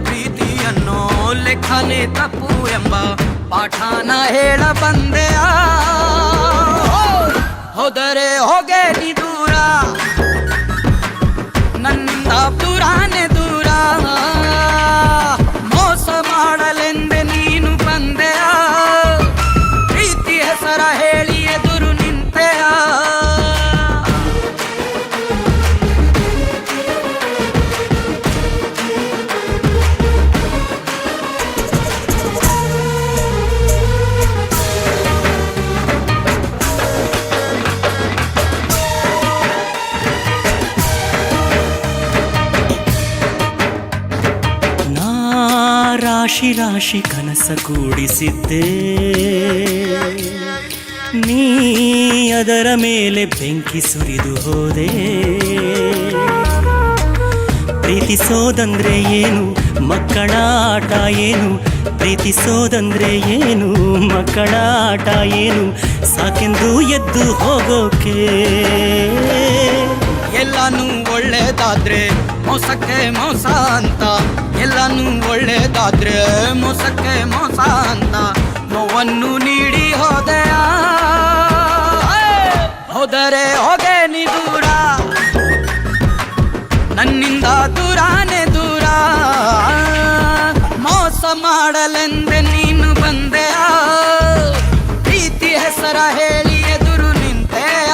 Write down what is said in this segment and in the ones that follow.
ಪ್ರೀತಿಯನ್ನು ಲೆಕ್ಕನೆ ತಪ್ಪು ಎಂಬ ಪಾಠನ ಹೇಳ ಬಂದೆಯ. ಹೋದರೆ ಹೋಗೆ ನೀ ದೂರ, ನನ್ನಿಂದ ದೂರಾನೆ ದೂರ. ಮೋಸ ಮಾಡಲೆಂದೆ ನೀನು ಬಂದೆಯ, ಪ್ರೀತಿ ಹೆಸರ ಹೇಳಿ ಎದುರು ನಿಂತೆಯ. ರಾಶಿ ರಾಶಿ ಕನಸ ಕೂಡಿಸಿದ್ದೆ, ನೀ ಅದರ ಮೇಲೆ ಬೆಂಕಿ ಸುರಿದು ಹೋದೆ. ಪ್ರೀತಿಸೋದಂದ್ರೆ ಏನು, ಮಕ್ಕಳ ಆಟ ಏನು, ಪ್ರೀತಿಸೋದಂದ್ರೆ ಏನು, ಮಕ್ಕಳ ಆಟ ಏನು, ಸಾಕೆಂದು ಎದ್ದು ಹೋಗೋಕೆ. ಎಲ್ಲಾನು ಒಳ್ಳೇದಾದ್ರೆ ಮೋಸಕ್ಕೆ ಮೋಸ ಅಂತ, ಎಲ್ಲಾನು ಒಳ್ಳೇದಾದ್ರೆ ಮೋಸಕ್ಕೆ ಮೋಸ ಅಂತ ನೋವನ್ನು ನೀಡಿ ಹೋದೆಯ. ಹೋದರೆ ಹೋಗೆ ನೀ ದೂರ, ನನ್ನಿಂದ ದೂರಾನೆ ದೂರ. ಮೋಸ ಮಾಡಲೆಂದೆ ನೀನು ಬಂದೆಯ, ಪ್ರೀತಿ ಹೆಸರ ಹೇಳಿ ಎದುರು ನಿಂತೆಯ.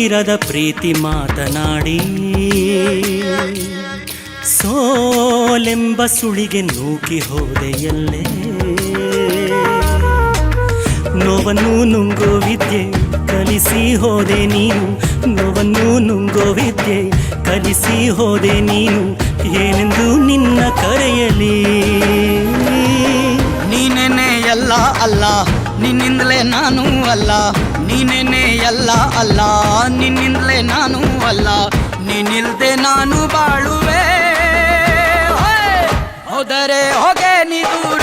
ಇರದ ಪ್ರೀತಿ ಮಾತನಾಡಿ ಸೋಲೆಂಬ ಸುಳಿಗೆ ನೂಕಿ ಹೋದೆಯಲ್ಲೇ. ನೋವನ್ನು ನುಂಗೋ ವಿದ್ಯೆ ಕಲಿಸಿ ಹೋದೆ ನೀನು, ನೋವನ್ನು ನುಂಗೋ ವಿದ್ಯೆ ಕಲಿಸಿ ಹೋದೆ ನೀನು. ಏನೆಂದು ನಿನ್ನ ಕರೆಯಲಿ, ನೀನೇನೆ ಎಲ್ಲ ಅಲ್ಲ, ನಿನ್ನಿಂದಲೇ ನಾನು ಅಲ್ಲ. ನೀನೇನೆ ಎಲ್ಲ ಅಲ್ಲ, ನಿನ್ನಿಂದಲೇ ನಾನು ಅಲ್ಲ. ನೀನಿಲ್ದೆ ನಾನು ಬಾಳುವೆ. ಹೋದರೆ ಹೋಗೆ ನೀ ದೂರ,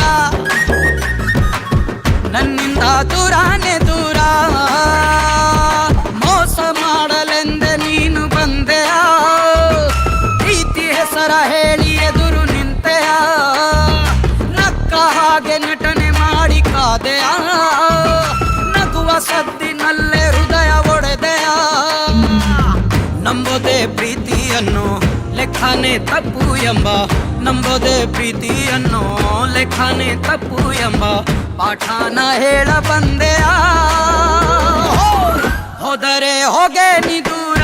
ನನ್ನಿಂದ ದೂರಾನೆ ದೂರ. ಮೋಸ ಮಾಡಲೆಂದೆ ನೀನು ಬಂದೆಯ, ಪ್ರೀತಿ ಹೆಸರ ಹೇಳಿ ಎದುರು ನಿಂತೆಯ. ನಕ್ಕ ಹಾಗೆ ನಟನೆ ಮಾಡಿ ಕಾದೆಯ, ನಗುವ ಸದ್ದಿನಲ್ಲೇ ಹೃದಯ ಒಡೆದೆಯ. ನಂಬೋದೆ ಪ್ರೀತಿಯನ್ನು ಲೆಕ್ಕನೆ ತಪ್ಪು ಎಂಬ, ನಂಬೋದೆ ಪ್ರೀತಿಯನ್ನು ಲೆಕ್ಕನೆ ತಪ್ಪು ಎಂಬ ಪಾಠನ ಹೇಳ ಬಂದೆಯ. ಹೋದರೆ ಹೋಗೆ ನೀ ದೂರ,